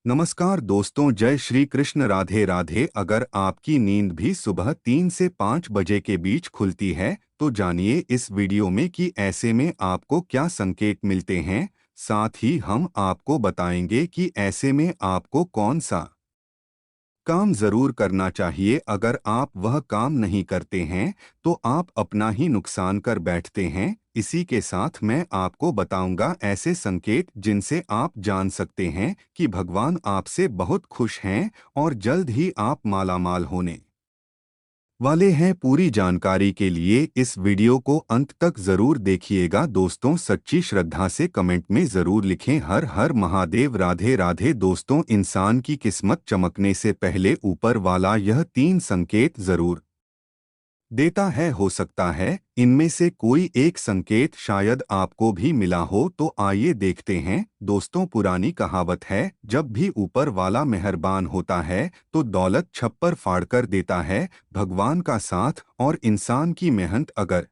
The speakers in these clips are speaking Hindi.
नमस्कार दोस्तों, जय श्री कृष्ण, राधे राधे। अगर आपकी नींद भी सुबह 3 से 5 बजे के बीच खुलती है तो जानिए इस वीडियो में कि ऐसे में आपको क्या संकेत मिलते हैं। साथ ही हम आपको बताएंगे कि ऐसे में आपको कौन सा काम जरूर करना चाहिए। अगर आप वह काम नहीं करते हैं तो आप अपना ही नुकसान कर बैठते हैं। इसी के साथ मैं आपको बताऊंगा ऐसे संकेत जिनसे आप जान सकते हैं कि भगवान आपसे बहुत खुश हैं और जल्द ही आप मालामाल होने वाले हैं। पूरी जानकारी के लिए इस वीडियो को अंत तक जरूर देखिएगा। दोस्तों, सच्ची श्रद्धा से कमेंट में जरूर लिखें हर हर महादेव, राधे राधे। दोस्तों, इंसान की किस्मत चमकने से पहले ऊपर वाला यह 3 संकेत जरूर देता है। हो सकता है इनमें से कोई एक संकेत शायद आपको भी मिला हो, तो आइए देखते हैं। दोस्तों, पुरानी कहावत है, जब भी ऊपर वाला मेहरबान होता है तो दौलत छप्पर फाड़कर देता है। भगवान का साथ और इंसान की मेहनत अगर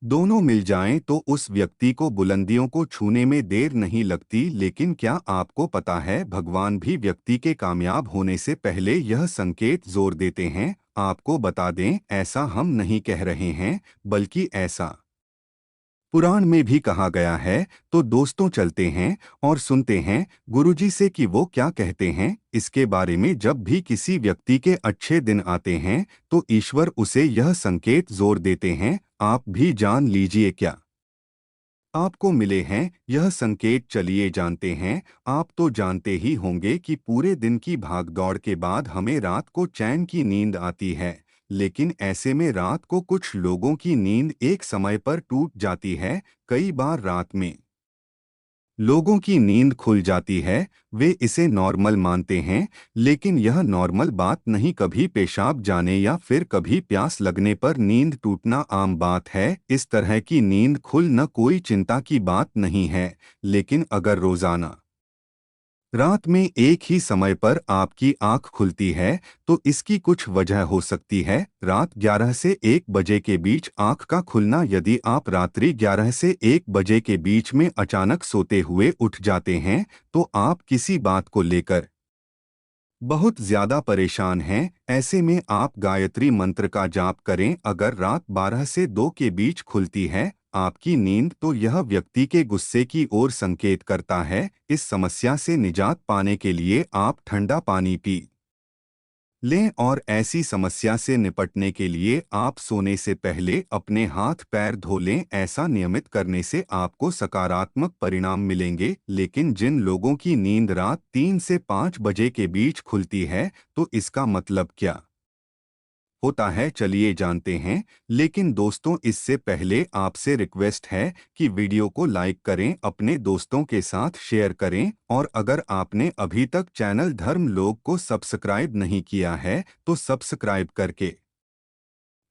दोनों मिल जाएं तो उस व्यक्ति को बुलंदियों को छूने में देर नहीं लगती। लेकिन क्या आपको पता है, भगवान भी व्यक्ति के कामयाब होने से पहले यह संकेत जोर देते हैं। आपको बता दें, ऐसा हम नहीं कह रहे हैं, बल्कि ऐसा पुराण में भी कहा गया है। तो दोस्तों, चलते हैं और सुनते हैं गुरुजी से कि वो क्या कहते हैं इसके बारे में। जब भी किसी व्यक्ति के अच्छे दिन आते हैं तो ईश्वर उसे यह संकेत जोर देते हैं। आप भी जान लीजिए क्या आपको मिले हैं यह संकेत। चलिए जानते हैं। आप तो जानते ही होंगे कि पूरे दिन की भागदौड़ के बाद हमें रात को चैन की नींद आती है। लेकिन ऐसे में रात को कुछ लोगों की नींद एक समय पर टूट जाती है। कई बार रात में लोगों की नींद खुल जाती है। वे इसे नॉर्मल मानते हैं, लेकिन यह नॉर्मल बात नहीं। कभी पेशाब जाने या फिर कभी प्यास लगने पर नींद टूटना आम बात है। इस तरह की नींद खुल न कोई चिंता की बात नहीं है। लेकिन अगर रोजाना रात में एक ही समय पर आपकी आंख खुलती है तो इसकी कुछ वजह हो सकती है। रात 11 से 1 बजे के बीच आंख का खुलना। यदि आप रात्रि 11 से 1 बजे के बीच में अचानक सोते हुए उठ जाते हैं तो आप किसी बात को लेकर बहुत ज्यादा परेशान हैं। ऐसे में आप गायत्री मंत्र का जाप करें। अगर रात 12 से 2 के बीच खुलती है आपकी नींद तो यह व्यक्ति के गुस्से की ओर संकेत करता है। इस समस्या से निजात पाने के लिए आप ठंडा पानी पी लें और ऐसी समस्या से निपटने के लिए आप सोने से पहले अपने हाथ पैर धो लें। ऐसा नियमित करने से आपको सकारात्मक परिणाम मिलेंगे। लेकिन जिन लोगों की नींद रात 3 से 5 बजे के बीच खुलती है तो इसका मतलब क्या होता है, चलिए जानते हैं। लेकिन दोस्तों, इससे पहले आपसे रिक्वेस्ट है कि वीडियो को लाइक करें, अपने दोस्तों के साथ शेयर करें और अगर आपने अभी तक चैनल धर्म लोग को सब्सक्राइब नहीं किया है तो सब्सक्राइब करके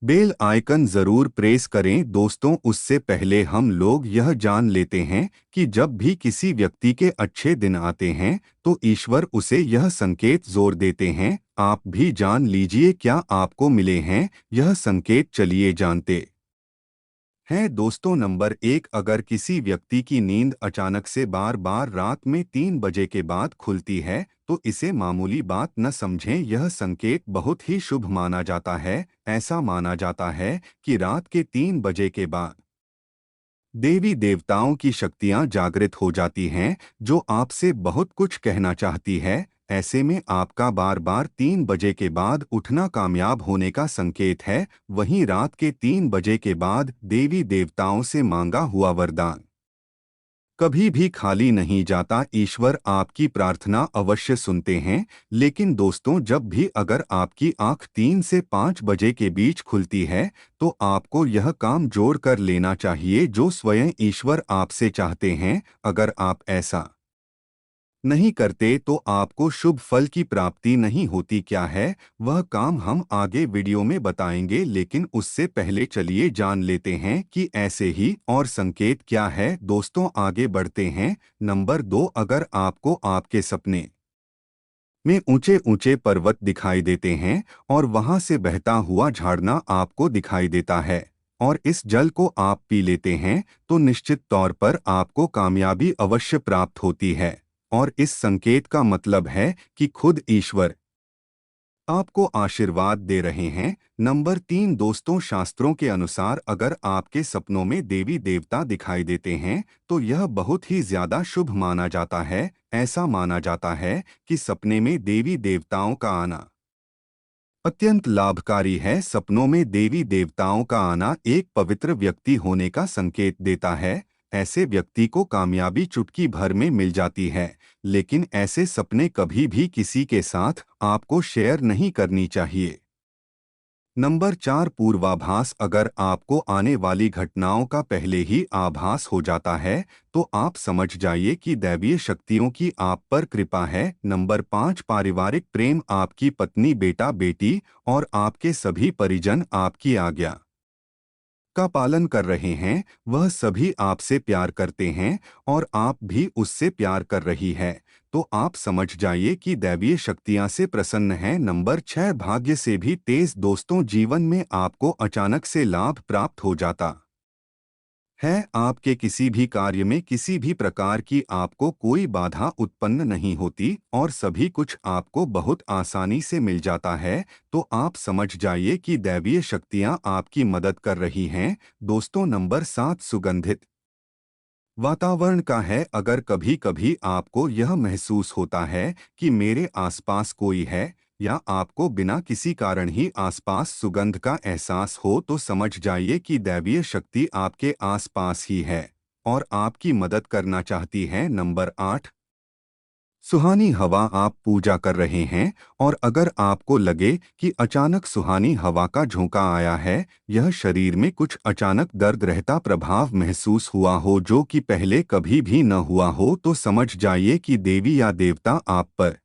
बेल आइकन जरूर प्रेस करें। दोस्तों, उससे पहले हम लोग यह जान लेते हैं कि जब भी किसी व्यक्ति के अच्छे दिन आते हैं तो ईश्वर उसे यह संकेत जोर देते हैं। आप भी जान लीजिए क्या आपको मिले हैं यह संकेत। चलिए जानते हैं। दोस्तों, नंबर 1, अगर किसी व्यक्ति की नींद अचानक से बार बार रात में 3 बजे के बाद खुलती है तो इसे मामूली बात न समझें। यह संकेत बहुत ही शुभ माना जाता है। ऐसा माना जाता है कि रात के 3 बजे के बाद देवी देवताओं की शक्तियां जागृत हो जाती हैं जो आपसे बहुत कुछ कहना चाहती है। ऐसे में आपका बार बार 3 बजे के बाद उठना कामयाब होने का संकेत है। वहीं रात के 3 बजे के बाद देवी देवताओं से मांगा हुआ वरदान कभी भी खाली नहीं जाता। ईश्वर आपकी प्रार्थना अवश्य सुनते हैं। लेकिन दोस्तों, जब भी अगर आपकी आंख 3 से 5 बजे के बीच खुलती है तो आपको यह काम जोड़ कर लेना चाहिए जो स्वयं ईश्वर आपसे चाहते हैं। अगर आप ऐसा नहीं करते तो आपको शुभ फल की प्राप्ति नहीं होती। क्या है वह काम हम आगे वीडियो में बताएंगे, लेकिन उससे पहले चलिए जान लेते हैं कि ऐसे ही और संकेत क्या है। दोस्तों, आगे बढ़ते हैं। नंबर 2, अगर आपको आपके सपने में ऊंचे ऊंचे पर्वत दिखाई देते हैं और वहां से बहता हुआ झरना आपको दिखाई देता है और इस जल को आप पी लेते हैं तो निश्चित तौर पर आपको कामयाबी अवश्य प्राप्त होती है। और इस संकेत का मतलब है कि खुद ईश्वर आपको आशीर्वाद दे रहे हैं। नंबर 3 दोस्तों, शास्त्रों के अनुसार अगर आपके सपनों में देवी देवता दिखाई देते हैं तो यह बहुत ही ज्यादा शुभ माना जाता है। ऐसा माना जाता है कि सपने में देवी देवताओं का आना अत्यंत लाभकारी है। सपनों में देवी देवताओं का आना एक पवित्र व्यक्ति होने का संकेत देता है। ऐसे व्यक्ति को कामयाबी चुटकी भर में मिल जाती है, लेकिन ऐसे सपने कभी भी किसी के साथ आपको शेयर नहीं करनी चाहिए। नंबर 4 पूर्वाभास, अगर आपको आने वाली घटनाओं का पहले ही आभास हो जाता है तो आप समझ जाइए कि दैवीय शक्तियों की आप पर कृपा है। नंबर 5 पारिवारिक प्रेम, आपकी पत्नी, बेटा, बेटी और आपके सभी परिजन आपकी आज्ञा का पालन कर रहे हैं। वह सभी आपसे प्यार करते हैं और आप भी उससे प्यार कर रही है, तो आप समझ जाइए कि दैवीय शक्तियां से प्रसन्न हैं। नंबर 6 भाग्य से भी तेज, दोस्तों जीवन में आपको अचानक से लाभ प्राप्त हो जाता है। आपके किसी भी कार्य में किसी भी प्रकार की आपको कोई बाधा उत्पन्न नहीं होती और सभी कुछ आपको बहुत आसानी से मिल जाता है, तो आप समझ जाइए कि दैवीय शक्तियां आपकी मदद कर रही हैं। दोस्तों नंबर 7 सुगंधित वातावरण का है, अगर कभी कभी आपको यह महसूस होता है कि मेरे आसपास कोई है या आपको बिना किसी कारण ही आसपास सुगंध का एहसास हो तो समझ जाइए कि दैवीय शक्ति आपके आसपास ही है और आपकी मदद करना चाहती है। नंबर 8 सुहानी हवा, आप पूजा कर रहे हैं और अगर आपको लगे कि अचानक सुहानी हवा का झोंका आया है, यह शरीर में कुछ अचानक दर्द रहता प्रभाव महसूस हुआ हो जो कि पहले कभी भी न हुआ हो, तो समझ जाइए कि देवी या देवता आप पर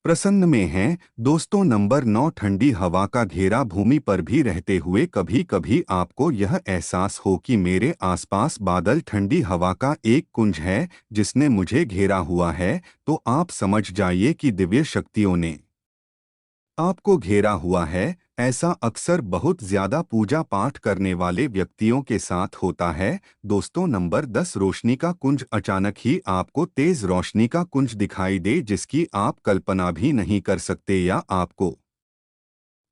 प्रसन्न में हैं। दोस्तों नंबर 9 ठंडी हवा का घेरा, भूमि पर भी रहते हुए कभी कभी आपको यह एहसास हो कि मेरे आसपास बादल ठंडी हवा का एक कुंज है जिसने मुझे घेरा हुआ है, तो आप समझ जाइए कि दिव्य शक्तियों ने आपको घेरा हुआ है। ऐसा अक्सर बहुत ज्यादा पूजा पाठ करने वाले व्यक्तियों के साथ होता है। दोस्तों नंबर 10 रोशनी का कुंज, अचानक ही आपको तेज रोशनी का कुंज दिखाई दे जिसकी आप कल्पना भी नहीं कर सकते, या आपको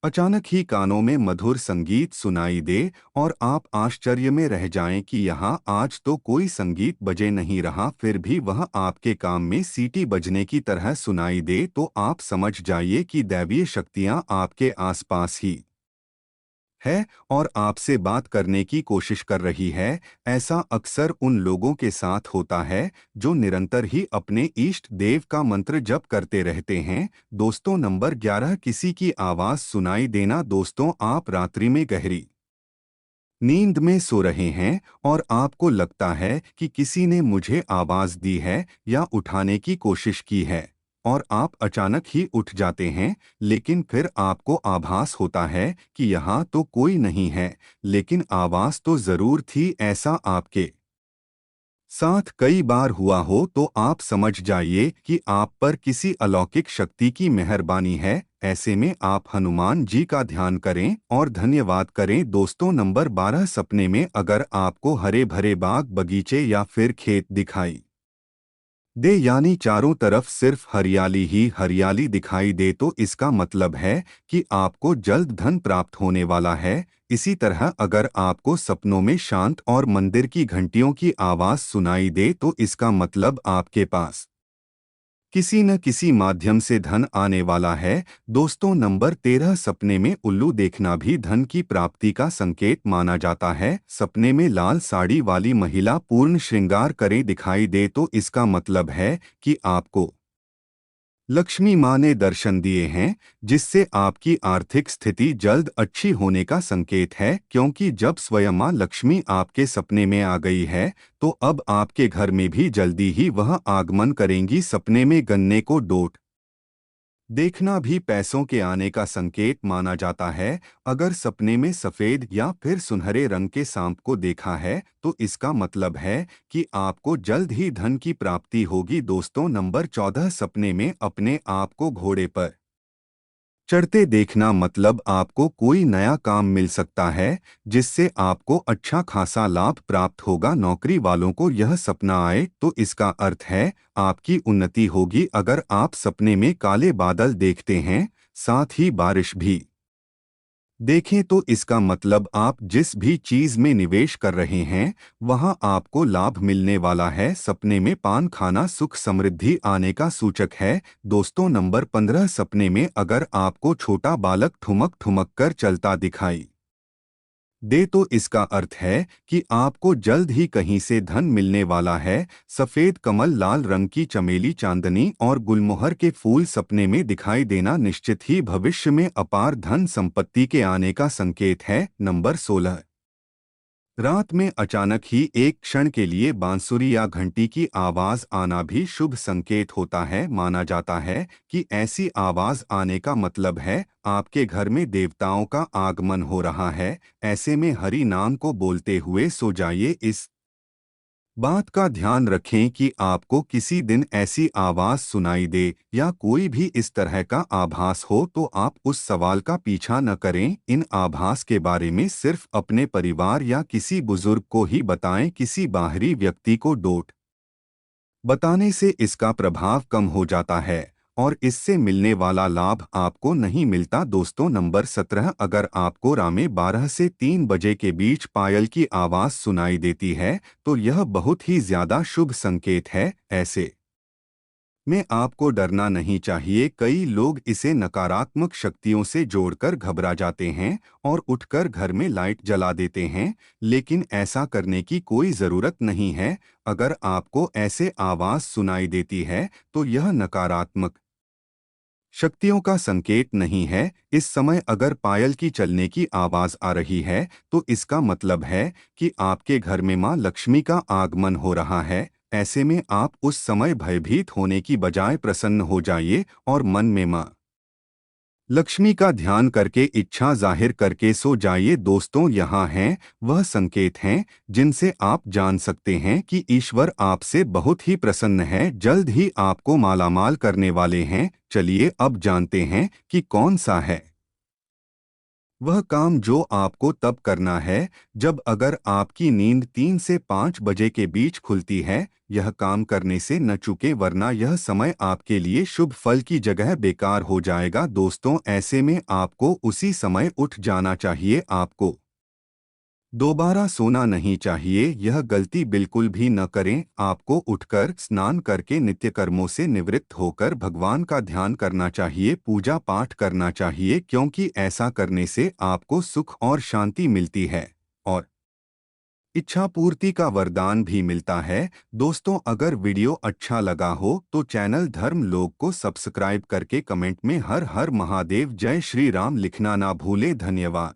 अचानक ही कानों में मधुर संगीत सुनाई दे और आप आश्चर्य में रह जाएं कि यहाँ आज तो कोई संगीत बजे नहीं रहा, फिर भी वह आपके काम में सीटी बजने की तरह सुनाई दे, तो आप समझ जाइए कि दैवीय शक्तियाँ आपके आसपास ही है और आपसे बात करने की कोशिश कर रही है। ऐसा अक्सर उन लोगों के साथ होता है जो निरंतर ही अपने इष्ट देव का मंत्र जप करते रहते हैं। दोस्तों नंबर 11 किसी की आवाज़ सुनाई देना, दोस्तों आप रात्रि में गहरी नींद में सो रहे हैं और आपको लगता है कि किसी ने मुझे आवाज दी है या उठाने की कोशिश की है और आप अचानक ही उठ जाते हैं, लेकिन फिर आपको आभास होता है कि यहाँ तो कोई नहीं है, लेकिन आवाज तो जरूर थी। ऐसा आपके साथ कई बार हुआ हो तो आप समझ जाइए कि आप पर किसी अलौकिक शक्ति की मेहरबानी है। ऐसे में आप हनुमान जी का ध्यान करें और धन्यवाद करें। दोस्तों नंबर 12 सपने में अगर आपको हरे भरे बाग, बगीचे या फिर खेत दिखाई दे, यानी चारों तरफ सिर्फ हरियाली ही हरियाली दिखाई दे, तो इसका मतलब है कि आपको जल्द धन प्राप्त होने वाला है। इसी तरह अगर आपको सपनों में शांत और मंदिर की घंटियों की आवाज सुनाई दे तो इसका मतलब आपके पास किसी न किसी माध्यम से धन आने वाला है। दोस्तों नंबर 13 सपने में उल्लू देखना भी धन की प्राप्ति का संकेत माना जाता है। सपने में लाल साड़ी वाली महिला पूर्ण श्रृंगार करे दिखाई दे तो इसका मतलब है कि आपको लक्ष्मी माँ ने दर्शन दिए हैं, जिससे आपकी आर्थिक स्थिति जल्द अच्छी होने का संकेत है, क्योंकि जब स्वयं माँ लक्ष्मी आपके सपने में आ गई है तो अब आपके घर में भी जल्दी ही वह आगमन करेंगी। सपने में गन्ने को डोट देखना भी पैसों के आने का संकेत माना जाता है। अगर सपने में सफेद या फिर सुनहरे रंग के सांप को देखा है तो इसका मतलब है कि आपको जल्द ही धन की प्राप्ति होगी। दोस्तों नंबर 14 सपने में अपने आप को घोड़े पर चढ़ते देखना मतलब आपको कोई नया काम मिल सकता है जिससे आपको अच्छा खासा लाभ प्राप्त होगा। नौकरी वालों को यह सपना आए तो इसका अर्थ है आपकी उन्नति होगी। अगर आप सपने में काले बादल देखते हैं, साथ ही बारिश भी देखें, तो इसका मतलब आप जिस भी चीज में निवेश कर रहे हैं वहां आपको लाभ मिलने वाला है। सपने में पान खाना सुख समृद्धि आने का सूचक है। दोस्तों, नंबर 15, सपने में अगर आपको छोटा बालक ठुमक ठुमक कर चलता दिखाई दे तो इसका अर्थ है कि आपको जल्द ही कहीं से धन मिलने वाला है। सफेद कमल, लाल रंग की चमेली, चांदनी और गुलमोहर के फूल सपने में दिखाई देना निश्चित ही भविष्य में अपार धन संपत्ति के आने का संकेत है। नंबर 16, रात में अचानक ही एक क्षण के लिए बांसुरी या घंटी की आवाज आना भी शुभ संकेत होता है। माना जाता है कि ऐसी आवाज आने का मतलब है आपके घर में देवताओं का आगमन हो रहा है। ऐसे में हरि नाम को बोलते हुए सो जाइए। इस बात का ध्यान रखें कि आपको किसी दिन ऐसी आवाज सुनाई दे या कोई भी इस तरह का आभास हो तो आप उस सवाल का पीछा न करें। इन आभास के बारे में सिर्फ अपने परिवार या किसी बुजुर्ग को ही बताएं। किसी बाहरी व्यक्ति को डोट बताने से इसका प्रभाव कम हो जाता है और इससे मिलने वाला लाभ आपको नहीं मिलता। दोस्तों, नंबर 17, अगर आपको रात में 12 से 3 बजे के बीच पायल की आवाज सुनाई देती है तो यह बहुत ही ज्यादा शुभ संकेत है। ऐसे में आपको डरना नहीं चाहिए। कई लोग इसे नकारात्मक शक्तियों से जोड़कर घबरा जाते हैं और उठकर घर में लाइट जला देते हैं, लेकिन ऐसा करने की कोई जरूरत नहीं है। अगर आपको ऐसे आवाज सुनाई देती है तो यह नकारात्मक शक्तियों का संकेत नहीं है। इस समय अगर पायल की चलने की आवाज आ रही है तो इसका मतलब है कि आपके घर में मां लक्ष्मी का आगमन हो रहा है। ऐसे में आप उस समय भयभीत होने की बजाय प्रसन्न हो जाइए और मन में मां लक्ष्मी का ध्यान करके इच्छा जाहिर करके सो जाइए। दोस्तों, यहाँ हैं वह संकेत हैं जिनसे आप जान सकते हैं कि ईश्वर आपसे बहुत ही प्रसन्न है, जल्द ही आपको मालामाल करने वाले हैं। चलिए अब जानते हैं कि कौन सा है वह काम जो आपको तब करना है जब अगर आपकी नींद 3 से 5 बजे के बीच खुलती है। यह काम करने से न चूकें, वरना यह समय आपके लिए शुभ फल की जगह बेकार हो जाएगा। दोस्तों, ऐसे में आपको उसी समय उठ जाना चाहिए। आपको दोबारा सोना नहीं चाहिए। यह गलती बिल्कुल भी न करें। आपको उठकर स्नान करके नित्य कर्मों से निवृत्त होकर भगवान का ध्यान करना चाहिए, पूजा पाठ करना चाहिए, क्योंकि ऐसा करने से आपको सुख और शांति मिलती है और इच्छा पूर्ति का वरदान भी मिलता है। दोस्तों, अगर वीडियो अच्छा लगा हो तो चैनल धर्म लोग को सब्सक्राइब करके कमेंट में हर हर महादेव, जय श्री राम लिखना ना भूलें। धन्यवाद।